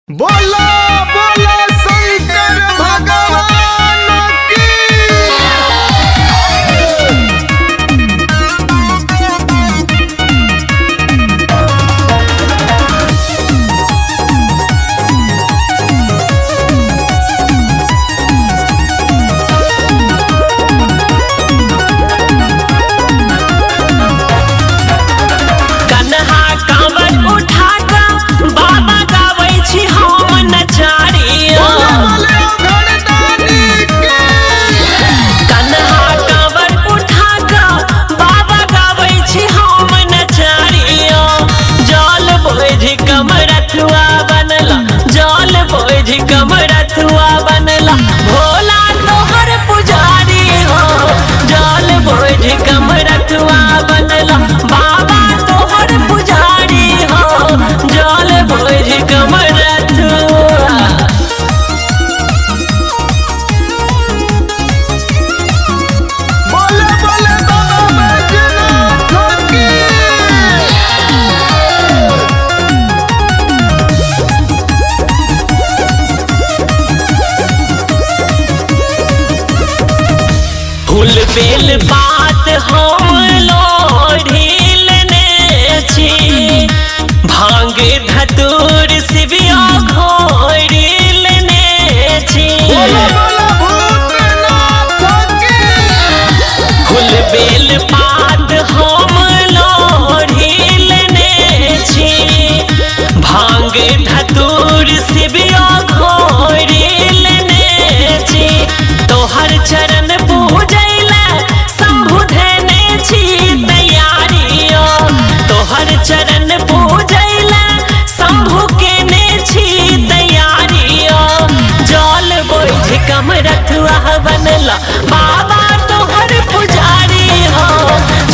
बोलो बोलो शंकर भगवान की। कन्हा कांवर उठा का बाबा गावे छी हम नचारिया। कन्हा कांवर उठा का बाबा गावे छी हम नचारिया। जल बोझ कमरथुआ बनला, जल बोझ कमरथुआ बनला, भोला तोहर पुजारी हो। जल बोझ कमरथुआ बनला, बाबा तोहर पुजारी हो। जल बोझ कमरथुआ। बोले बोले बाबा बैजनाथ की। फूल बेल बात हम लोढ़िलने छी, भांग धतूर शिविया घोरिलने छी। बोलो बोलो भूतनाथ की। फूल बेल बात हम लोढ़िलने छी, भांग धतूर शिविया घोरिलने छी। तोहर चरण पूजैला शंभु धने छी तैयारियो। तोहर चरण पूजैला शंभु केने छी तैयारियो। जल बोझ कमरथुआ बनला, बाबा तोहर पुजारी हो।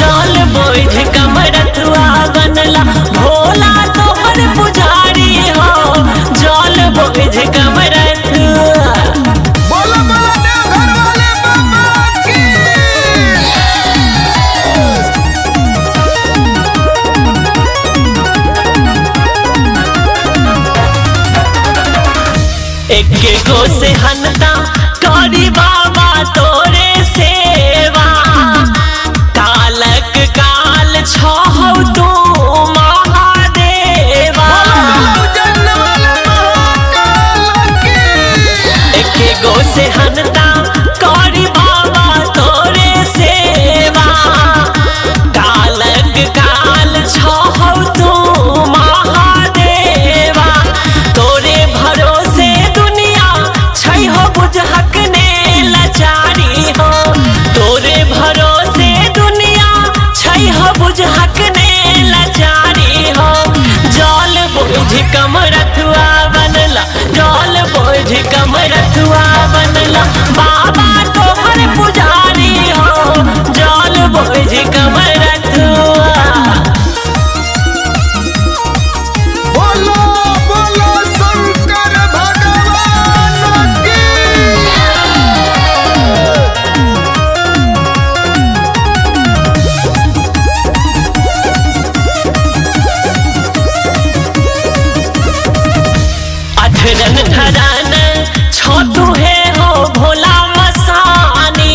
जल बोझ कमरथुआ बनला, भोला तोहर पुजारी हो। जल बोझ कमरथुआ। बोलो बोलो देवघर वाले बाबा की। एक गो से हनता करी बाबा तोरे सेवा। कालक काल छहौ तू महादेवा। पूजन वाले महाकाल की। एक गो से हनता करी बाबा तोरे सेवा। कालक काल छहौ तू महादेवा। तोरे भरोसे दुनिया छै हो बुझहक ने लाचारी हो। तोरे भरोसे दुनिया छै हो बुझहक ने लाचारी हो। जल बोझ कमरथुआ बनला, जल बोझ कमरथुआ बनला, बाबा तोहर पुजारी हो। जल बोझ कमरथुआ। बोलो बोलो शंकर भगवान की। अठरन धरन छोटू है हो भोला मसानी।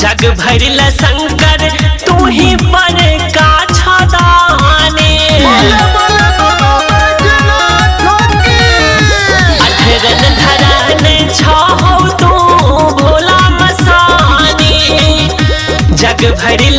जग भरिल शंकर तू ही पर का छदाने। बोले बोले बाबा बैजनाथ की। अठरन धरन छहौ तू भोला मसानी। जग भरिल